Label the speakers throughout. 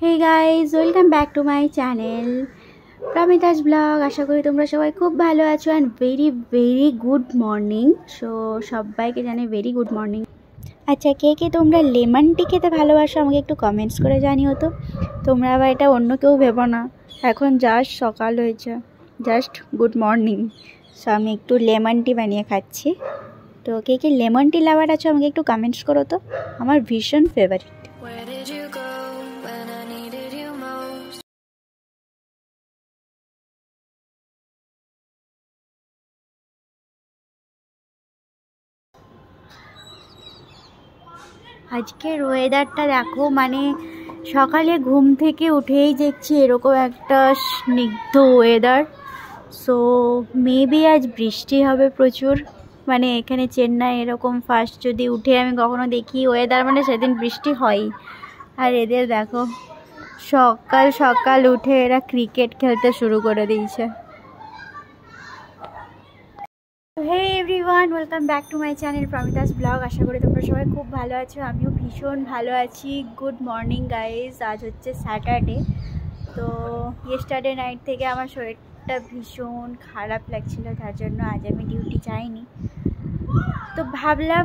Speaker 1: Hey guys, welcome back to my channel Pramita's blog. আশা করি তোমরা সবাই খুব ভালো আছো অ্যান্ড ভেরি গুড মর্নিং। সবাইকে জানাই ভেরি গুড মর্নিং। আচ্ছা, কে কে তোমরা লেমন টি খেতে ভালোবাসো আমাকে একটু কমেন্টস করে জানিও তো। তোমরা আবার এটা অন্য কেউ ভেবো না, এখন জাস্ট সকাল হয়েছে, জাস্ট গুড মর্নিং। সো আমি একটু লেমন টি বানিয়ে খাচ্ছি। তো কে কে লেমন টি লাভার আছো আমাকে একটু কমেন্টস করো তো, আমার ভীষণ ফেভারিট। আজকের ওয়েদারটা দেখো, মানে সকালে ঘুম থেকে উঠেই দেখছি এরকম একটা স্নিগ্ধ ওয়েদার। সো মেবি আজ বৃষ্টি হবে প্রচুর। মানে এখানে চেন্নাই এরকম ফার্স্ট যদি উঠে আমি কখনো দেখি ওয়েদার, মানে সেদিন বৃষ্টি হয়। আর এদের দেখো সকাল সকাল উঠে এরা ক্রিকেট খেলতে শুরু করে দিয়েছে। Hey everyone, welcome back to my channel Pramita's blog. আশা করি তোমরা সবাই খুব ভালো আছো, আমিও ভীষণ ভালো আছি। Good morning guys. আজ হচ্ছে স্যাটারডে। তো ইয়েস্টারডে নাইট থেকে আমার শরীরটা ভীষণ খারাপ লাগছিল, তার জন্য আজ আমি ডিউটি যাইনি। তো ভাবলাম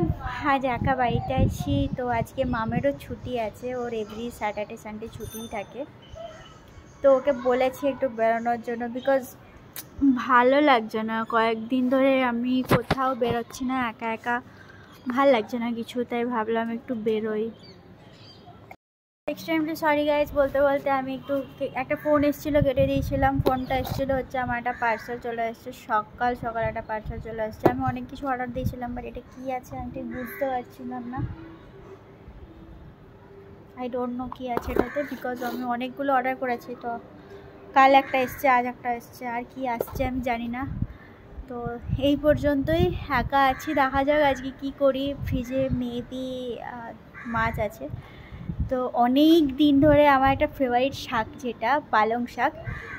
Speaker 1: আজ একা বাড়িতে আছি, তো আজকে মামেরও ছুটি আছে, ওর এভরি স্যাটারডে সানডে ছুটিই থাকে। তো ওকে বলেছি একটু বেরোনোর জন্য, বিকজ ভালো লাগছে না, কয়েকদিন ধরে আমি কোথাও বেরোচ্ছি না, একা একা ভাল লাগছে না কিছু, তাই ভাবলাম একটু বেরোই। এক্সট্রিমলি সরি গাইজ, বলতে বলতে আমি একটা ফোন এসেছিলো, কেটে দিয়েছিলাম। ফোনটা এসেছিলো হচ্ছে আমার একটা পার্সেল চলে এসছে, সকাল সকাল একটা পার্সেল চলে এসছে। আমি অনেক কিছু অর্ডার দিয়েছিলাম, বাট এটা কী আছে আমি ঠিক বুঝতে পারছিলাম না। আই ডোন্ট নো কী আছে এটাতে, বিকজ আমি অনেকগুলো অর্ডার করেছি। তো কাল একটা এসছে, আজ একটা এসছে, আর কি আসছে আমি জানি না। তো এই পর্যন্তই, একা আছি, দেখা যাক আজকে কি করি। ফ্রিজে মেবি মাছ আছে। তো অনেক দিন ধরে আমার একটা ফেভারিট শাক, যেটা পালং শাক,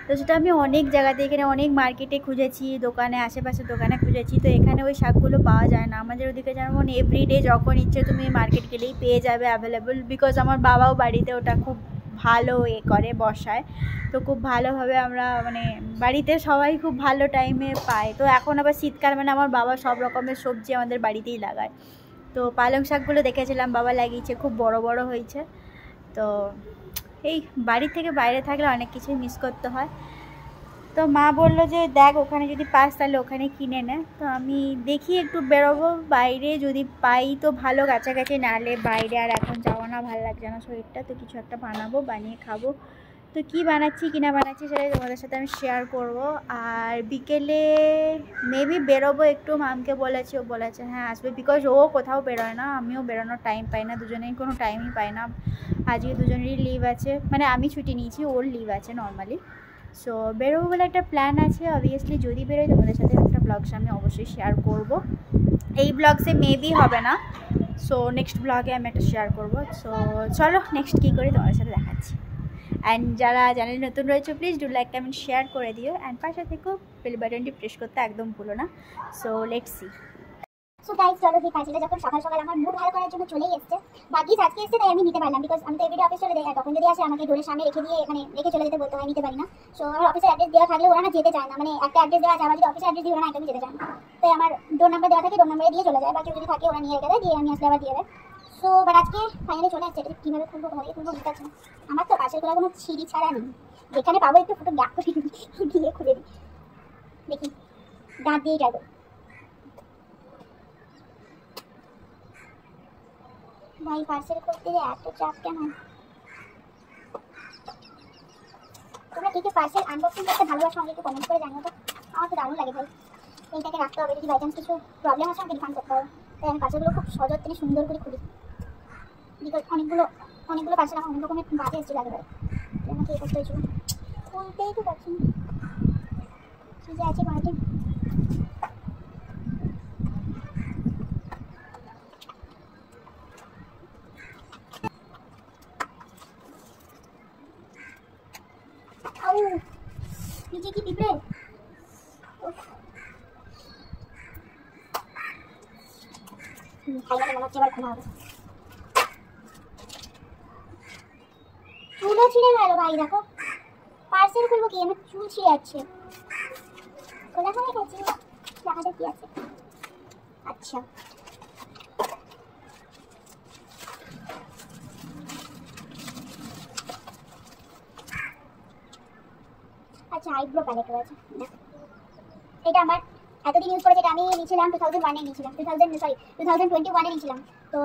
Speaker 1: তো সেটা আমি অনেক জায়গাতে, এখানে অনেক মার্কেটে খুঁজেছি, দোকানে, আশেপাশে দোকানে খুঁজেছি, তো এখানে ওই শাকগুলো পাওয়া যায় না। আমাদের ওদিকে যেমন এভরিডে যখন ইচ্ছে তুমি মার্কেট গেলেই পেয়ে যাবে অ্যাভেলেবল, বিকজ আমার বাবাও বাড়িতে ওটা খুব ভালো করে বসায়। তো খুব ভালোভাবে আমরা, মানে বাড়িতে সবাই খুব ভালো টাইমে পায়। তো এখন আবার শীতকাল, মানে আমার বাবা সব রকমের সবজি আমাদের বাড়িতেই লাগায়। তো পালং শাকগুলো দেখেছিলাম বাবা লাগিয়েছে, খুব বড় বড় হয়েছে। তো এই বাড়ি থেকে বাইরে থাকলে অনেক কিছুই মিস করতে হয়। তো মা বললো যে দেখ ওখানে যদি পাস তাহলে ওখানে কিনে নে। তো আমি দেখি একটু বেরোবো বাইরে, যদি পাই তো ভালো, কাছাকাছি, নাহলে বাইরে আর এখন যাওয়া না, ভালো লাগছে না শরীরটা। তো কিছু একটা বানাবো, বানিয়ে খাবো। তো কী বানাচ্ছি কি না বানাচ্ছি সেটা তোমাদের সাথে আমি শেয়ার করব। আর বিকেলে মেবি বেরোবো একটু, মামকে বলেছি, ও বলেছে হ্যাঁ আসবে, বিকজ ও কোথাও বেরোয় না, আমিও বেরোনোর টাইম পাই না, দুজনেই কোনো টাইমই পাই না। আজকে দুজনেরই লিভ আছে, মানে আমি ছুটি নিয়েছি, ওর লিভ আছে নর্মালি। সো বেরোবো বলে একটা প্ল্যান আছে। অবভিয়াসলি যদি বেরোই তোমাদের সাথে একটা ব্লগস আমি অবশ্যই শেয়ার করব। এই ব্লগসে মেবি হবে না, সো নেক্সট ব্লগে আমি একটা শেয়ার করব। সো চলো নেক্সট কী করি তোমাদের সাথে দেখাচ্ছি। অ্যান্ড যারা চ্যানেল নতুন রয়েছে please do like, comment, share করে দিও। অ্যান্ড পাশে থেকেও বেল বাটনটি প্রেস করতে একদম ভুলো না। So let's see.
Speaker 2: So guys চলো, এই পার্সেলটা যখন সকাল সকাল আমার মুড ভালো করার জন্য চলেই এসেছে, ভাগ্যিস আজকে এসেছে তাই আমি নিতে পারলাম, বিকজ আমি তো এভরিডে অফিস চলে যাই, আর তখন যদি আসে আমাকে ডোরের সামনে রেখে দিয়ে, মানে রেখে চলে যেতে বলতে হয়, নিতে পারি না। সো আমার অফিসের অ্যাড্রেস দেওয়া থাকলে ওরা না যেতে চায় না, মানে একটা অ্যাড্রেস দেওয়া আছে, আবার যদি অফিসের অ্যাড্রেস দিই ওরা না একদমই যেতে চায় না। তাই আমার ডোর নাম্বার দেওয়া থাকে, ডোর নাম্বারে দিয়ে চলে যায়, বা কেউ যদি থাকে ওরা নিয়ে রেখে দেয়, দিয়ে আমি আসলে আবার দিয়ে দেয়। সো বাট আজকে ফাইনালি চলে আসছে, এটা কীভাবে খুলবো, কোথা দিয়ে খুলবো বুঝতে পারছি না। আমার তো পাশের খোলা কোনো ছিঁড়ি ছাড়া নেই, যেখানে পাবো একটু ফুটো গ্যাপ করে দিয়ে খুলে দিই, দেখি দাঁত দিয়েই যাবো। ভাই পার্সেল করতে গিয়ে এত চাপ কেন? তোমরা কি কি পার্সেল আনবক্সিং করতে ভালোবাসো আমাকে একটু কমেন্ট করে জানিও তো, আমার তো দারুণ লাগে ভাই। এইটাকে রাখতে হবে, যদি বাই চান্স কিছু প্রবলেম আছে আমাকে রিফান্ড করতে হবে। তাই আমি পার্সেলগুলো খুব সযত্নে সুন্দর করে খুলি, বিকজ অনেকগুলো পার্সেল আমার অনেক রকমের বাজে এসেছিল একেবারে, আমাকে এই করতে হয়েছিল। খুলতেই তো পারছি না, কি যে আছে বাড়িতে। নিচে কি পিঁপড়ে? ফাইনালি মনে হচ্ছে এবার খোলা হবে। চুল চুলও ছিঁড়ে গেল ভাই, দেখো পার্সেল খুলবো কি, আমার চুল ছিঁড়ে যাচ্ছে। খোলা হয়ে গেছে, দেখা যাক কি আছে। আচ্ছা আচ্ছা, আইব্রো প্যালেট রয়েছে। এটা আমার এতদিন ইউজ করেছে, এটা আমি নিয়েছিলাম 2001-এ নিয়েছিলাম, 2021-এ নিয়েছিলাম। তো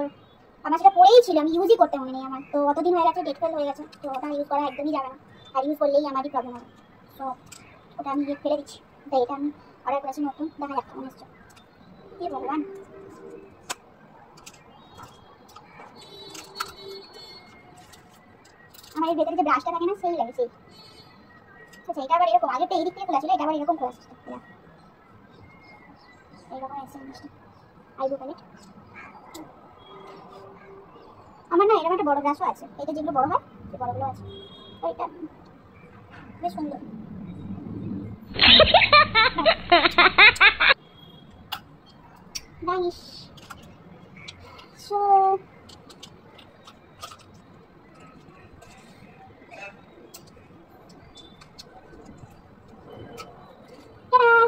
Speaker 2: আমার সেটা পরেই ছিল, আমি ইউজই করতে মনে নেই আমার। তো অতদিন হয়ে গেছে, ডেট ফেল হয়ে গেছে, তো ওটা ইউজ করা একদমই যাবে না, আর ইউজ করলেই আমারই প্রবলেম হবে। তো ওটা আমি ফেলে দিচ্ছি। তো এটা আমি অর্ডার করেছি নতুন, দেখা যাক কেমন এসছে। কি ভগবান, আমার এই ভেতরে যে ব্রাশটা থাকে না, সেই লাগে সেই। আচ্ছা এটা আবার এরকম, আগেরটা এই দিক থেকে খোলা ছিল, এটা আবার এরকম খোলা ছিল। এইরকম এসে জিনিসটা আইব্রো প্যালেট। আমার না এরকম একটা বড় ব্রাশও আছে, এটা যেগুলো বড় হয় সেই বড়গুলো আছে। তো এটা বেশ সুন্দর। নাইস। সো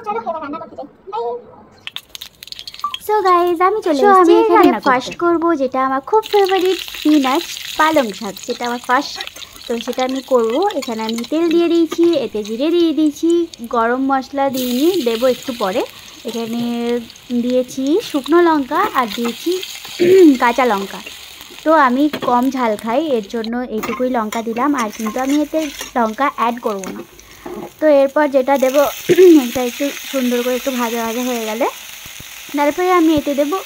Speaker 2: চলো এবার রান্না করতে যাই। বাই।
Speaker 1: সো গাইজ আমি চলে এসেছি এখানে ফার্স্ট করব যেটা আমার খুব ফেভারিট স্পিনাচ পালং শাক, যেটা আমার ফার্স্ট। তো সেটা আমি করব। এখানে আমি তেল দিয়ে দিয়েছি, এতে জিরে দিয়ে দিয়েছি, গরম মশলা দিইনি, দেবো একটু পরে। এখানে দিয়েছি শুকনো লঙ্কা আর দিয়েছি কাঁচা লঙ্কা। তো আমি কম ঝাল খাই, এর জন্য এইটুকুই লঙ্কা দিলাম, আর কিন্তু আমি এতে লঙ্কা অ্যাড করব না। তো এরপর যেটা দেবো, এটা একটু সুন্দর করে একটু ভাজা ভাজা হয়ে গেলে তারপরে আমি এতে দেবো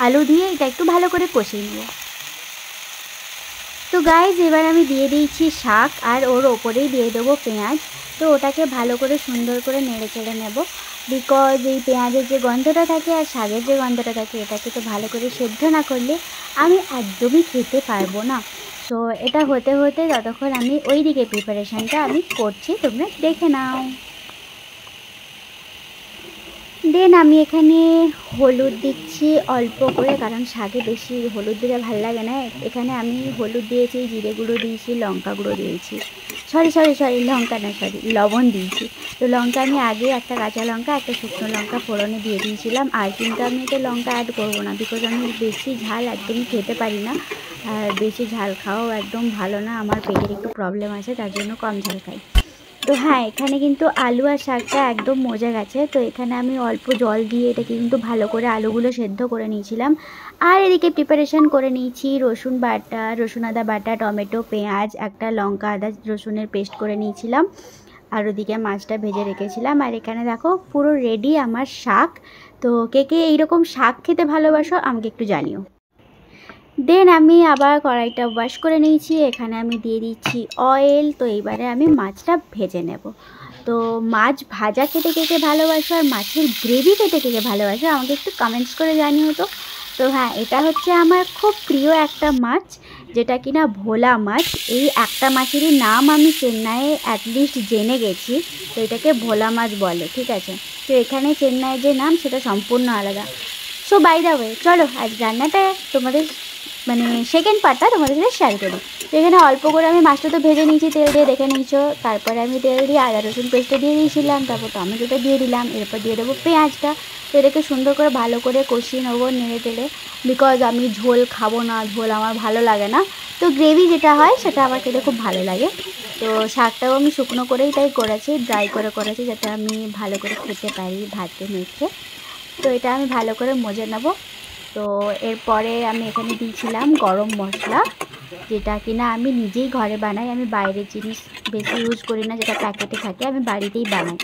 Speaker 1: আলু দিয়ে এটা একটু ভালো করে কষিয়ে নেব। তো গাইজ এবার আমি দিয়ে দিয়েছি শাক, আর ওর ওপরেই দিয়ে দেবো পেঁয়াজ। তো ওটাকে ভালো করে সুন্দর করে নেড়ে চেড়ে নেব, বিকজ এই পেঁয়াজের যে গন্ধটা থাকে আর শাকের যে গন্ধটা থাকে, এটাকে তো ভালো করে সেদ্ধ না করলে আমি একদমই খেতে পারবো না। তো এটা হতে হতে ততক্ষণ আমি ওই দিকে প্রিপারেশানটা আমি করছি, তোমরা দেখে নাও। দেন আমি এখানে হলুদ দিচ্ছি অল্প করে, কারণ শাকে বেশি হলুদ দিলে ভালো লাগে না। এখানে আমি হলুদ দিয়েছি, জিরে গুঁড়ো দিয়েছি, লঙ্কা গুঁড়ো দিয়েছি, সরি লঙ্কা না, লবণ দিয়েছি। তো লঙ্কা আমি আগে একটা কাঁচা লঙ্কা একটা শুকনো লঙ্কা ফোড়নে দিয়ে দিয়েছিলাম, আর কিন্তু আমি এতে লঙ্কা অ্যাড করবো না, বিকজ আমি বেশি ঝাল একদমই খেতে পারি না, আর বেশি ঝাল খাওয়াও একদম ভালো না, আমার পেটের একটু প্রবলেম আছে, তার জন্য কম ঝাল খাই। তো হ্যাঁ, এখানে কিন্তু আলু আর শাকটা একদম মজে গেছে। তো এখানে আমি অল্প জল দিয়ে এটাকে কিন্তু ভালো করে আলুগুলো সেদ্ধ করে নিয়েছিলাম, আর এদিকে প্রিপারেশান করে নিয়েছি রসুন বাটা, রসুন আদা বাটা, টমেটো, পেঁয়াজ, একটা লঙ্কা আদা রসুনের পেস্ট করে নিয়েছিলাম, আর ওদিকে মাছটা ভেজে রেখেছিলাম। আর এখানে দেখো পুরো রেডি আমার শাক। তো কে কে এইরকম শাক খেতে ভালোবাসো আমাকে একটু জানিও। দেন আমি আবার কড়াইটা ওয়াশ করে নিয়েছি, এখানে আমি দিয়ে দিচ্ছি অয়েল। তো এইবারে আমি মাছটা ভেজে নেব। তো মাছ ভাজা খেতে কে কে ভালোবাসো আর মাছের গ্রেভি খেতে কে কে ভালোবাসো আমাকে একটু কমেন্টস করে জানিও। তো হ্যাঁ, এটা হচ্ছে আমার খুব প্রিয় একটা মাছ, যেটা কিনা ভোলা মাছ। এই একটা মাছেরই নাম আমি চেন্নাইয়ে অ্যাটলিস্ট জেনে গেছি, তো এটাকে ভোলা মাছ বলে, ঠিক আছে। তো এখানে চেন্নাইয়ের যে নাম সেটা সম্পূর্ণ আলাদা। সো বাই দ্য ওয়ে, চলো আজ রান্নাটা তোমাদের মানে সেকেন্ড পার্টটা তোমাদের সাথে শেয়ার করি। তো এখানে অল্প করে আমি মাছটা তো ভেজে নিয়েছি তেল দিয়ে, দেখে নিয়েছো। তারপরে আমি তেল দিয়ে আদা রসুন পেস্টটা দিয়ে দিয়েছিলাম, তারপর টমেটোটা দিয়ে দিলাম, এরপর দিয়ে দেবো পেঁয়াজটা। তো এটাকে সুন্দর করে ভালো করে কষিয়ে নেবো নেড়ে টেড়ে, বিকজ আমি ঝোল খাবো না, ঝোল আমার ভালো লাগে না। তো গ্রেভি যেটা হয় সেটা আমার খেতে খুব ভালো লাগে। তো শাকটাও আমি শুকনো করেই তাই করেছি, ড্রাই করে করেছি, যাতে আমি ভালো করে খেতে পারি ভাতে মেখে। তো এটা আমি ভালো করে মজে নেব। তো এরপরে আমি এখানে দিয়েছিলাম গরম মশলা, যেটা কিনা আমি নিজেই ঘরে বানাই, আমি বাইরের জিনিস বেশি ইউজ করি না, যেটা প্যাকেটে থাকে আমি বাড়িতেই বানাই।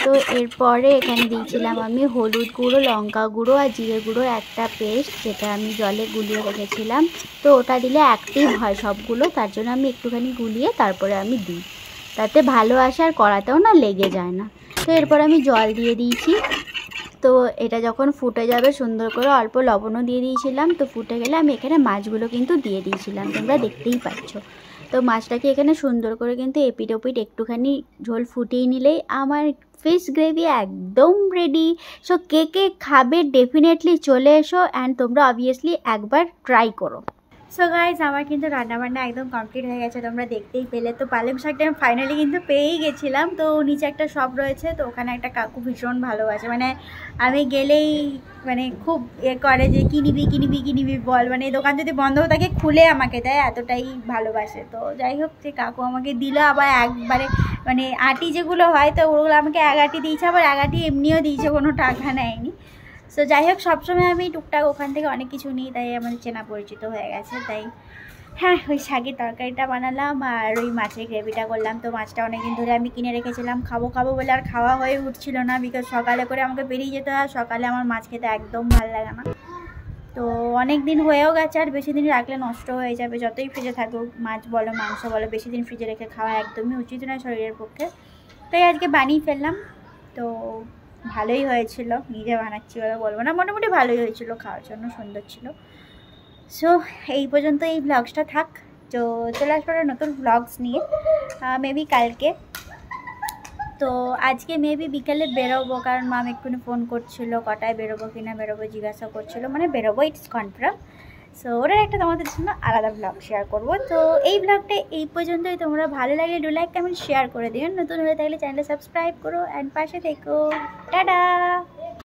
Speaker 1: তো এরপরে এখানে দিয়েছিলাম আমি হলুদ গুঁড়ো, লঙ্কা গুঁড়ো আর জিরে গুঁড়ো একটা পেস্ট, যেটা আমি জলে গুলিয়ে রেখেছিলাম। তো ওটা দিলে অ্যাক্টিভ হয় সবগুলো, তার জন্য আমি একটুখানি গুলিয়ে তারপরে আমি দিই, তাতে ভালো আসে আর কড়াতেও না লেগে যায় না। তো এরপর আমি জল দিয়ে দিয়েছি। তো এটা যখন ফুটে যাবে সুন্দর করে, অল্প লবণও দিয়ে দিয়েছিলাম। তো ফুটে গেলে আমি এখানে মাছগুলো কিন্তু দিয়ে দিয়েছিলাম, তোমরা দেখতেই পাচ্ছ। তো মাছটাকে এখানে সুন্দর করে কিন্তু এপিট ওপিট একটুখানি ঝোল ফুটিয়ে নিলেই আমার ফিশ গ্রেভি একদম রেডি। সো কে কে খাবে ডেফিনেটলি চলে এসো, অ্যান্ড তোমরা অবভিয়াসলি একবার ট্রাই করো। সো গাইজ আমার কিন্তু রান্নাবান্না একদম কমপ্লিট হয়ে গেছে, তোমরা দেখতেই পেলে। তো পালং শাকটা আমি ফাইনালি কিন্তু পেয়েই গেছিলাম। তো নিচে একটা শপ রয়েছে, তো ওখানে একটা কাকু ভীষণ ভালোবাসে, মানে আমি গেলেই মানে খুব করে যে কিনিবি বল, মানে দোকান যদি বন্ধ থাকে খুলে আমাকে দেয়, এতটাই ভালোবাসে। তো যাই হোক, যে কাকু আমাকে দিল, আবার একবারে মানে আটি যেগুলো হয় তো ওগুলো আমাকে এক আটি দিয়েছে, আবার এক আটি এমনিও দিয়েছে, কোনো টাকা নেয়নি। সো যাই হোক, সবসময় আমি টুকটাক ওখান থেকে অনেক কিছু নিই, তাই আমাদের চেনা পরিচিত হয়ে গেছে। তাই হ্যাঁ, ওই শাকের তরকারিটা বানালাম আর ওই মাছের গ্রেভিটা করলাম। তো মাছটা অনেকদিন ধরে আমি কিনে রেখেছিলাম, খাবো বলে আর খাওয়া হয়ে উঠছিল না, বিকজ সকালে করে আমাকে বেরিয়ে যেতে হয়। সকালে আমার মাছ খেতে একদম ভালো লাগে না। তো অনেক দিন হয়েও গেছে, আর বেশি দিন রাখলে নষ্ট হয়ে যাবে, যতই ফ্রিজে থাকুক মাছ বলো মাংস বলো, বেশি দিন ফ্রিজে রেখে খাওয়া একদমই উচিত নয় শরীরের পক্ষে। তাই আজকে বানিয়ে ফেললাম। তো ভালোই হয়েছিল, নিজে বানাচ্ছি বলে বলবো না, মোটামুটি ভালোই হয়েছিল, খাওয়ার জন্য সুন্দর ছিল। সো এই পর্যন্ত এই ব্লগসটা থাক। তো চলে আসবো নতুন ব্লগস নিয়ে মেবি কালকে। তো আজকে মেবি বিকেলে বেরোবো, কারণ মাম এক্ষুনি ফোন করছিল কটায় বেরোবো কি না বেরোবো জিজ্ঞাসা করছিলো, মানে বেরোবো, ইটস কনফার্ম। সো ওটার একটা তোমাদের জন্য আলাদা ব্লগ শেয়ার করব। তো এই ব্লগটা এই পর্যন্তই। তোমরা ভালো লাগলে ডু লাইক কমেন্ট শেয়ার করে দিও, নতুন হয়ে থাকলে চ্যানেলটা সাবস্ক্রাইব করো অ্যান্ড পাশে থেকো। টাটা।